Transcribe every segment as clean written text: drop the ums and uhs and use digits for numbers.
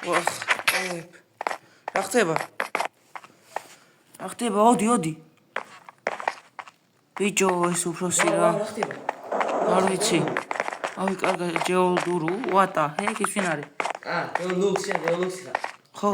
ვახ, რა ხდება? რა ხდება? ოდი. ბიჭო, ეს უფროსი რა. რა ხდება? არ ვიცი. ავი კარგა ჯეოლდურუ, ვატა, ეს ვინ არის? ლუქსი. ხო.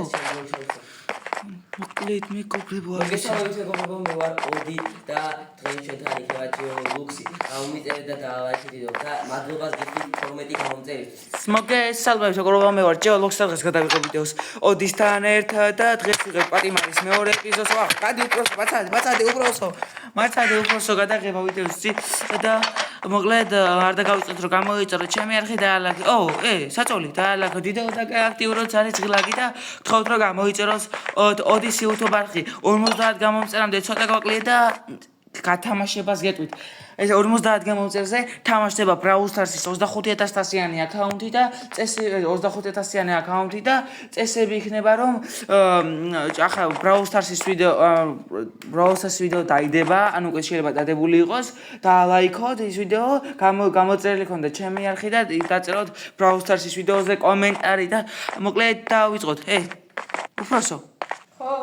მოკლედ მეკობრებო არ ვიცი. მოგესალმებით, მე ვარ ოდი და დღეს ჩვენთან იქნება ჯეოლუქსი. გამომიწერეთ და დაავაჩიდით და მადლობას გიხდით 12 გამომწერისთვის. მოგესალმებით, მე ვარ ჯეოლუქსი და დღეს გადავიღებ ვიდეოს ოდისთან ერთად და დღეს ვიღებ პატიმარის მეორე ეპიზოდს. ვახ, გადი უფროსო, მაცადე უფროსო გადაღება ვიდეოსი და მოკლედ არ დაგავიწყეთ რომ გამოიწეროთ ჩემი არხი და ალაკი. საწოლი და ალაკი ვიდეო და აქტიურობთ არის ღილაკი და გთხოვთ რომ გამოიწეროთ ოდის YouTube არხი 50 გამომწერამდე ცოტა გვაკლია და გათამაშებას გეტყვით. ეს 50 გამომწერზე თამაშდება Brawl Stars-ის 25000-იანი აკაუნტი და წესი 25000-იანი აკაუნტი და წესები იქნება რომ ახლა Brawl Stars-ის ვიდეო დაიდება, ანუ უკვე შეიძლება დადებული იყოს და ლაიქოთ ის ვიდეო, გამოწერილი ქონდა ჩემი არხი და დაწეროთ Brawl Stars-ის ვიდეოზე კომენტარი და მოკლედ დავიწყოთ. უფროსო. ხო.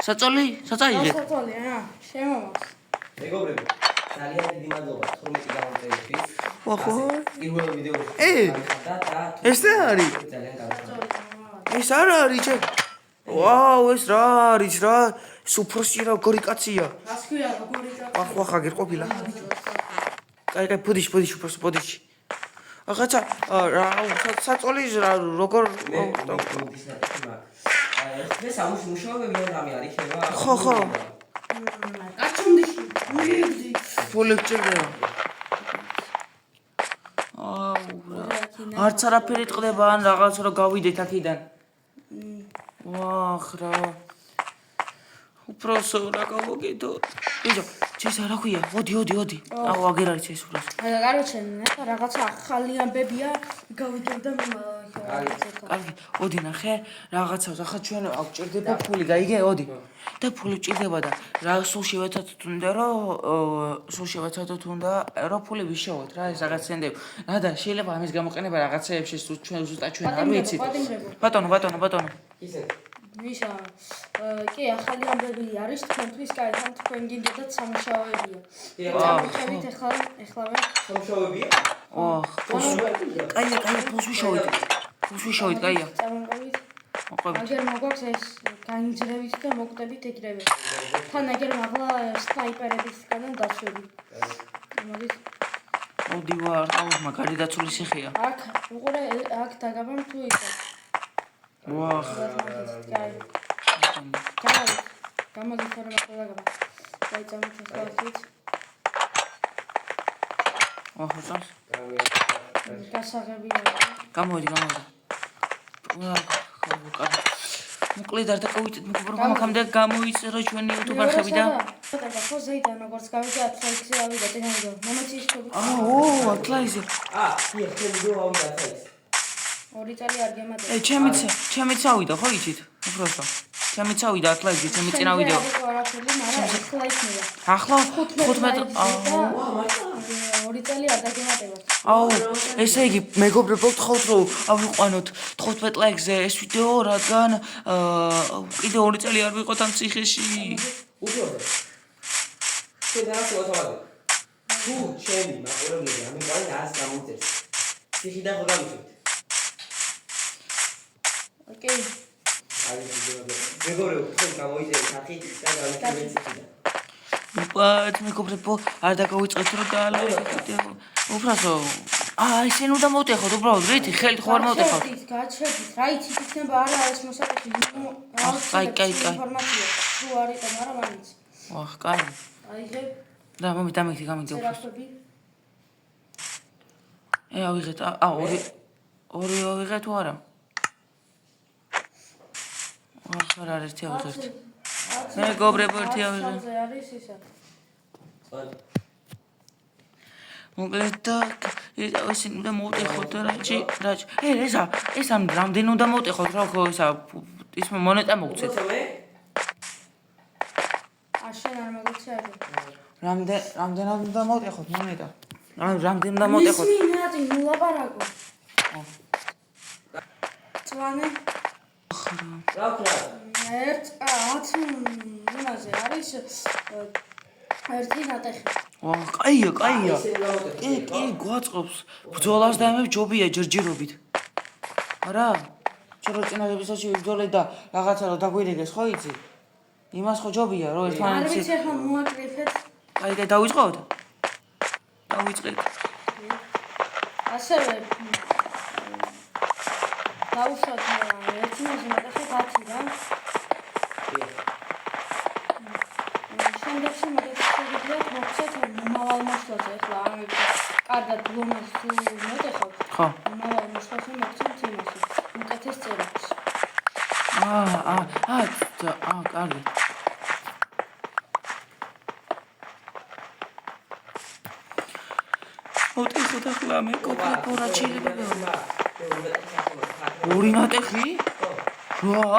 საწოლი იღეთ. საწოლი რა, შემომავს. მეგობრებო, ძალიან დიდი მადლობა 12 გამომწერისთვის. ხო. პირველ ვიდეოში. ეს რა არის? ძალიან გამომწერე. ეს არ არის ჩემ. ვაუ, ეს რა არის რა? უფროსი რა გორი კაცია. რას ქვია გორი კაცი? ვახ, აგერ ყოფილა. კაი, პოდიში უფროსო, პოდიში. ახაცა რა საწოლი როგორ ეს სამუშაოები არ არის ხება. ხო. კაჩუნდიში. მიგდი. ფულებს ჭირდება. არც არაფერი ტყდება ან რაღაც რომ გავიდეთ აქედან. ვახ რა. უფროსო რა გავაკეთო? ბიჭო, ეს რა ქვია? ოდი. აუ აგერ არის ეს უფროსო. კაროჩე, რაღაცა ახალი ამბებია, გავიდებ და კარგი, ოდი ნახე, რაღაცას ახლა ჩვენ აღჭირდება ფული, გაიგე, ოდი. და ფული ჭირდება და რა სულ შევეცადოთ უნდა რომ ფული ვიშოვოთ რა ეს რაღაც ცენტები. რა და შეიძლება ამის გამოყენება რაღაცეებში ჩვენ ზუსტად ჩვენ არ ვიცით. ბატონო. ისე. მიშა, კი, ახალი ამბები არის თქვენთვის, კაი, თქვენ გინდოდათ სამუშაოებია. წამოწევით ეხლავე სამუშაოებია? კაია, ფულს ვიშოვით, კაია. წამოყვებით. აგერ მოგვაქვს ეს განიძრევით და მოკვდებით ეგრევე. თან აგერ მაღლა სნაიპერებისგან დაშვები. მოდით. ოდი ვარ, მაგარი დაცული სიხეა. აქ დაგაბამ თუ ისე. ვახ. გამოდით რა მაგდაგაბა. დაიწამოთ ახლა. ახლა გასაღებია. გამოდი. მოკლედ არ დაკავიდეთ მეგობრებო, აქამდე გამოიწერო ჩვენი YouTube არხები და ხო ზეიდან როგორც გავიდა ათლაიზე ავიდა ტენადო. მომეცი ისქობი. ათლაიზე. ვიდეო ავიდა ათლაიზე. 2 წელი არ გემატება. ჩემიც ავიდა ხო იცით? უფროსო. ჩემიც ავიდა ათლაიზე, ჩემი წინა ვიდეო. ახლა 15 2 წელი არ დაგემატება. ესე იგი მეგობრებო გთხოვთ რომ ავიყვანოთ 15 ლაიქზე ეს ვიდეო, რადგან კიდე 2 წელი არ ვიყოთ ამ ციხეში. უფროსო. თუ ჩემი მაყურებლები ამიტომ არს გამოწერს. ციხიდან ხო გამიშვით. ოკეი. მეგობრებო, თქვენ გამოიწერეთ ახი და გამიშვით ციხიდან. მეგობრებო, არ დაგავიწყეთ რომ დაალოეთ ვიდეო. უფროსო, ისენ უნდა მოვტეხოთ უბრალოდ, რითი ხელით ხო არ მოვტეხოთ. გაჩერდით, რა იცით იქნება არა ეს მოსაკუთი. კაი. ინფორმაცია, თუ არ იყო, მაგრამ მაინც. ვახ, კაი. აიღე. რა, გამიგდი უფროსო. ავიღეთ, ორი ავიღეთ თუ არა? ახლა არ ერთი ავიღეთ. მეგობრებო, ერთი ავიღეთ. არის ისა. მოკლედ და ისინი უნდა მოვტეხოთ რაჭი. ეს ამ რამდენი უნდა მოვტეხოთ რა ხო ის მონეტა მოგცეთ. შენ არ მოგცეები. რამდენად უნდა მოვტეხოთ მონეტა? რამდენი უნდა მოვტეხოთ? ისმინატი ნულაპარაკო. წვანე რა ვქნა? ერთ 10 იმაზე არის 1.9. ვა, კაია. კი, გვაწყობს. ბრძოლას და მე ჯობია ჯერჯერობით. არა? ჩერო წინაღებისაში ვიბრძოლე და რაღაცა რა დაგვირიგეს, ხო იცი? იმას ხო ჯობია, რომ არ ერთმანეთს ვიცი ახლა მოაკრიფეთ. აი და დავიწყოთ? დავიწყეთ. ასევე დავუშვათ ერთი მაგას 10-დან. შემდეგში მაგას შეგიძლიათ მოგცეთ მომავალ მოსვლას ახლა ამით კარგად ბლომას თუ მოდეხავთ. ხო. მომავალ მოსვლას მოგცეთ იმაში. უკეთეს წერილს. კარგი. ოტი ხოდა ხლა მე კოპრა ჩილებია. ორი ნატეხი? რა?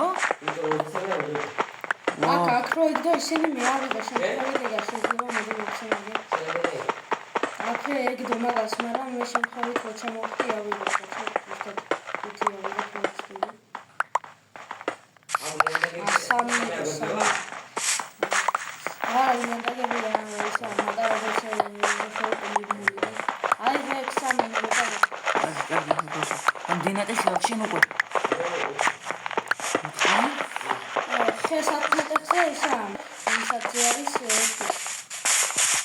აქ რო იქ და ისინი მე ავიდა შემთხვევით და შეიძლება მოდიხსენები. აქ ეგ დომაგას, მაგრამ მე შემთხვევით რო ჩამოვხდი ავიდა ზუსტად უთი ავიდა ფოსტი. დინატე შენ უკვე. შესაძლოა ისამ. ისაც არის ერთი.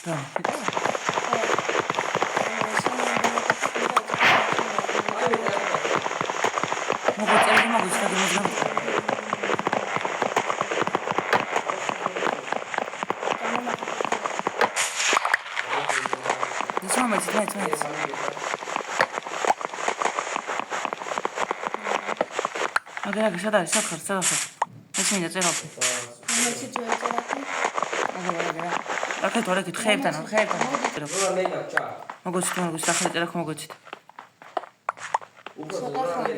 და. აგერაგ შედარი საფხარ. ეს მინდა წერობ. მეცი ჯერჯერაკი. აქეთ ვარეკით ხეებთან. რა მე გაჭა? მოგოცით სახელი წერაქ მოგოცით. ცოტა ხანი.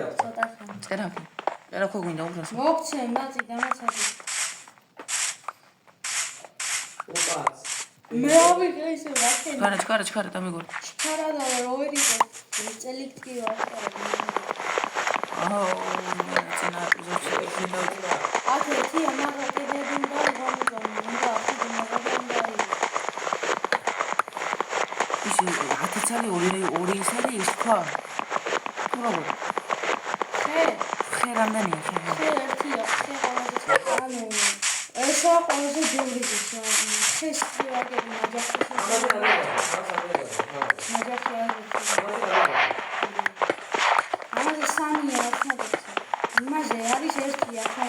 წერაქ გვინდა უბრალოდ. მოგცე ნაცი დამაცადი. მე ავიღე ისე ვახენ. ჩქარა დამიგორი. ჩქარა და როვერი წელიქთი ვახარა. წინა ზოჩი აქ ერთი ამაღლა კედები უნდა უნდა ახლა მაგალითად ისი 10 წელი ორი ისარი ის თქვა. თუ როგორ? ხე რამდენია ხე? ხე ერთია, ხე ყველაზე ანუ ესა ყველაზე ჯოური გიჩა. ხე სტრიაგები მაგასი. ამაზე სამია ახლა. იმაზე არის ერთი ახლა.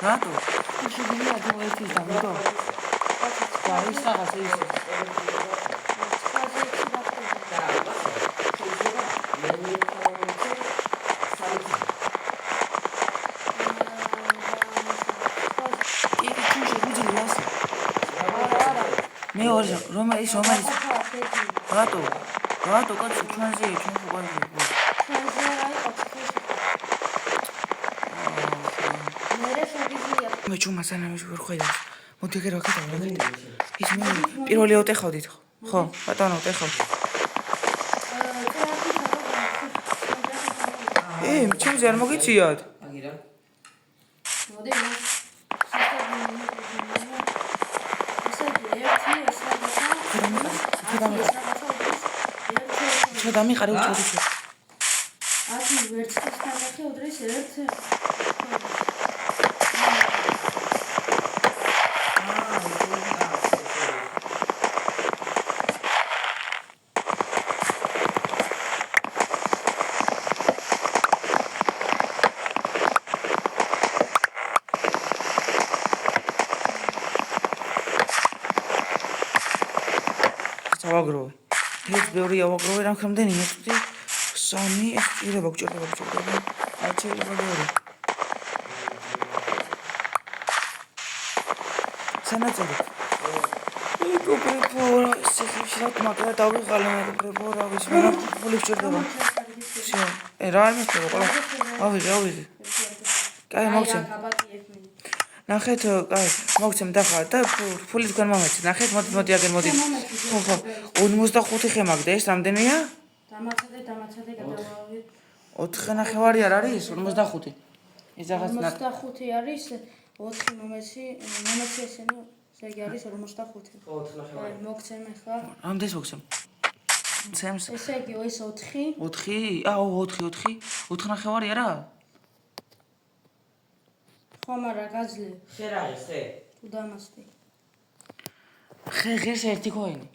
რატო? შეიძლება გამოიწვის და მოდო. და ის რაღაც ის. მე ორი რომელიც რატო კაცო ჩვენზე ჩვენ ხوقაზე მე ჩუმასანა მე ვერ ხედავს მოდი გერ ვაკეთებ ის მე პირველი ოტეხავდით ხო ბატონო ოტეხავ ჩემზე არ მოგიციათ აგირა მოდი და მიყარე უჩოდი. ათი ვერცხლის თანახი უდრის ერთ. წავაგროვე. ეს ბევრი ავაგროვე, რამდენი მეტყვი? 3 ეს ჭირდება, გჭირდება. არ შეიძლება ბევრი. სანაცარი. ეკო პრეპორა, სიხშირად მაგრა დავიღალე, მე პრეპორა ვისმენა, ფული გჭირდება. всё. რა არ მეთქვა ყველა? ავიღე. კაი, მოგცემ. ნახეთ, კაი, მოგცემ დახა და ფული თქვენ მომეცეთ. ნახეთ, მოდი აგერ მოდი. ხო. 45 ხე მაგდა, ეს რამდენია? დამაცადე გადავავით. 4 ნახევარი არ არის? 45. ეს რაღაც 45 არის, 4 მომეცი ესენი, ესე იგი არის 45. ხო 4 ნახევარი. მოგცემ ახლა. რამდენს მოგცემ? ცემს. ესე იგი ეს 4. 4? აუ 4. 4 ნახევარი არა? ხო, მაგრამ გაძლე. ხე რა არის ხე? თუ დამასდი. ხე ღირს ერთი ქოინი.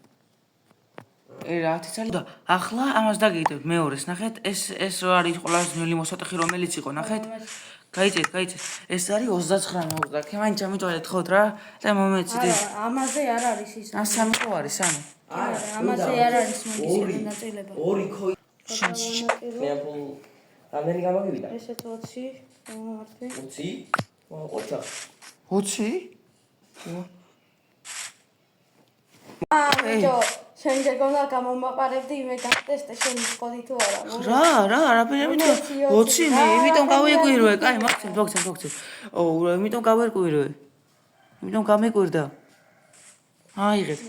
რა 10 წელი და ახლა ამას დაგიგდებთ მეორეს ნახეთ ეს რო არის ყველაზე ძნელი მოსატეხი რომელიც იყო ნახეთ გაიწეთ ეს არის 29 მოვიდა ქემანი ჩამიტვალეთ ხოთ რა და მომეცით ეს ამაზე არ არის ის ა სამი ხო არის სამი ამაზე არ არის მაგის ნაწილება 2 ქოინი მე ამ რამდენი გამოგივიდა ესეთ 20 მომართე 20 ოჩა 20 ბიჭო შენ შეგონა გამომაყარებდი მე გატესტე შენ ხოდი თუ არა რა არაფერი ამიტომ 20 მე იმიტომ გავიკვირვე კაი მოგცემ იმიტომ გავერკვირვე იმიტომ გამიკვირდა აიღეთ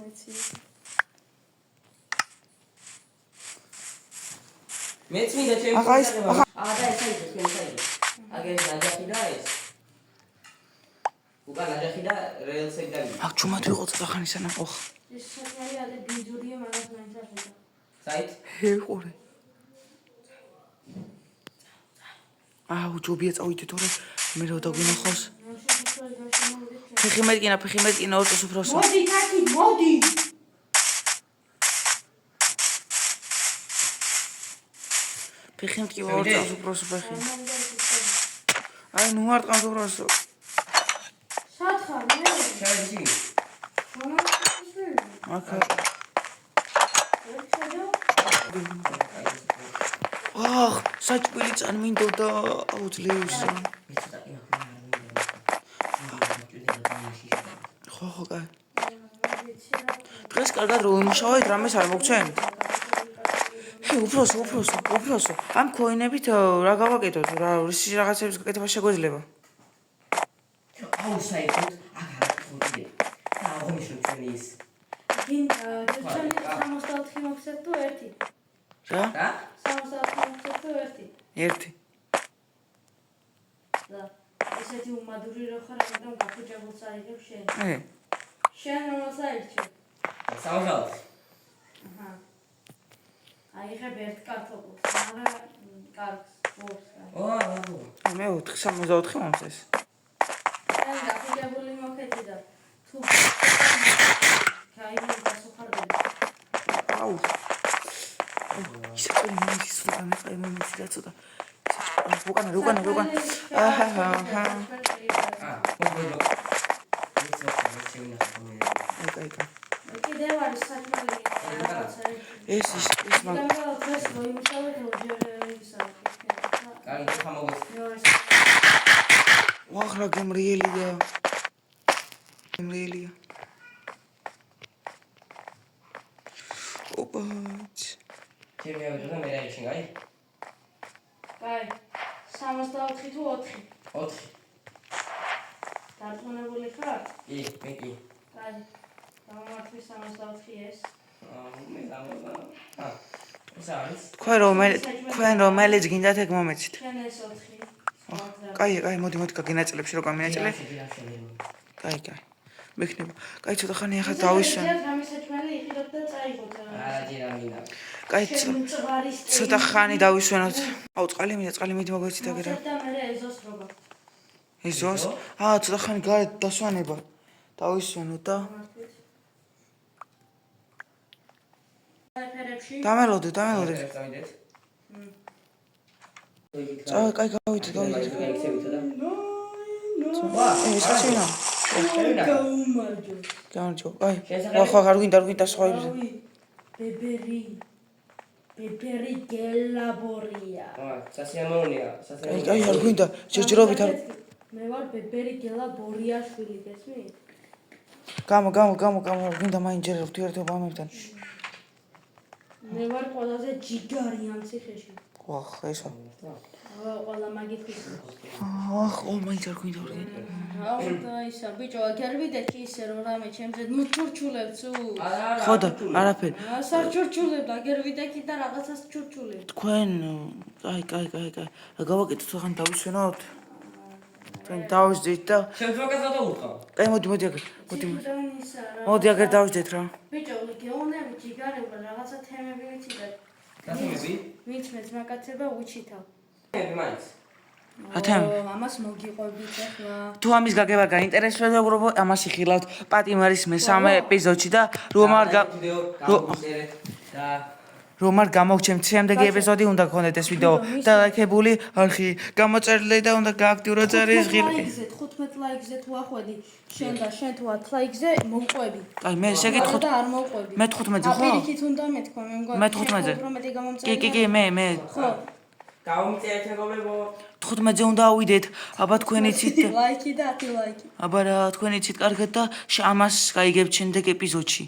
მეც მინდა ჩემი და ეს აგერ ნაჯახი და ეს უკან ნაჯახი და რეილსები და აქ ჩუმად ვიყო ცოტა ხანი სანამ ოხ ეს საკმაოდ არის ბინძურია მაგას მაინც არ ხედა საით ჰეყურე აუ ჯობია წავიდე თორე მე რა დაგვინახავს ფეხი მეტკინა ორწოს უფროსო მოდი თაკი მოდი ფეხი მეტკინა ორწოს უფროსო ფეხი აი ნუ არ ტყავს უფროსო სათხარ მე შევედი აკა საჭკვილი წან მინდოდა აუძლევსა ხო კაი დღეს კარგად რო იმუშავეთ რამეს არ მოგცემ უფროსო ამ ქოინებით რა გავაკეთოთ რა რაღაცების გაკეთება შეგვეძლება აუ საერთოდ აღარ ხოდი და აღნიშნო ჩვენი ის ჩვენი 64 მოგცეთ თუ 1 რა 64 მოგცეთ თუ 1 1 და ესეთი უმადური რო ხარ ამიტომ გაფუჭებულს აიღებ შენ შენ რომელს აირჩევ საუბრობ აჰა აიღებ ერთ კარტოფილს მაგრამ კარგს ო მე 64 მომწეს შენ გაფუჭებული მოხედი და თუ გაიგე გასახარდები აუ ისეთი მომის გამეყე მომის და ცოტა უკანა აჰა კიდევ არის საქმე ეს მაგ დღეს მოიმუშავეთ ორჯერ კარგი ხამოგეთ ვახრა გემრიელია ოპა ჩემი ავიღე მე რა შენ გაი კაი 64 თუ 4 დარწმუნებული ხარ? კი მე კი კაი გამომართვი 64 ეს მე გამომართვა ეს არის თქვენ რომელიც გინდათ ეგ მომეცით შენ ეს 4 კაი მოდი გაგინაწილებში რო გამინაწილე კაი მეკნება კაი ცოტა ხანი ახლა დავისვენ გამისაჭმელი იყიდოთ და წაიღოთ არა მინდა კაი ცოტა ხანი დავისვენოთ აუ წყალი მიდი მოგვეცით აგერა და მე ეზოს როგორ ეზოს ცოტა ხანი გარეთ დასვანება დავისვენოთ და დამელოდეთ კაი გავიდეთ ეს გაუმარჯო კაი ხო არ გვინდა სხვა ბებერი გელაბორია. სასიამოვნოა, სასიამოვნოა. აი არ გვინდა შეჯერობით არ მე ვარ ბებერი გელაბორიაშვილი, გესმით? გამო არ გვინდა მაინც ჯერ ურთიერთობა ამებთან მე ვარ ყველაზე ჯიგარი ამ ციხეში. ვახ ესა ყველა მაგითხის. ახ მაინც არ გვინდა აუ და ისა ბიჭო აგერ ვიდეთ კი ისე რომ რამე ჩემზე მუჩურჩულებ თუ ხო და არაფერი სარჩურჩულებ აგერ ვიდე კი და რაღაცას ჩურჩულებ. თქვენ კაი გავაკეთოთ ახლა დავისვენოთ თქვენ დავისდით და შემდგომ კაცად უთხრა. აი მოდი აგერ დავისდეთ რა ბიჭო გეოვნები ჯიგარება რაღაცა თემები ვიცი და თემები? ვინც მეც მაგაცება უჩითავ. თემები მაინც. რა თემი? ამას მოგიყვებით ახლა. თუ ამის გაგება გაინტერესებდა უბრალოდ ამაში ხილავთ პატიმარის მესამე ეპიზოდში და რომ არ გამოგჩემთ შემდეგი ეპიზოდი უნდა გქონდეთ ეს ვიდეო და ლაიქებული არხი გამოწერილი და უნდა გააქტიუროთ წერის ღილაკი 15 ლაიქზე თუ ახვედი შენ და შენ თუ 10 ლაიქზე მოვყვები. აი მე შეგითხოთ და არ მოვყვები. მე 15-ზე ხო? აპირიქით უნდა მეთქვა მე მგონი. მე 15-ზე. კი მე ხო. გავიმწერეთ მეგობრებო. 15-ზე უნდა ავიდეთ. აბა თქვენ იცით ლაიქი და 10 ლაიქი. აბა რა თქვენ იცით კარგად და ამას გაიგებთ შემდეგ ეპიზოდში.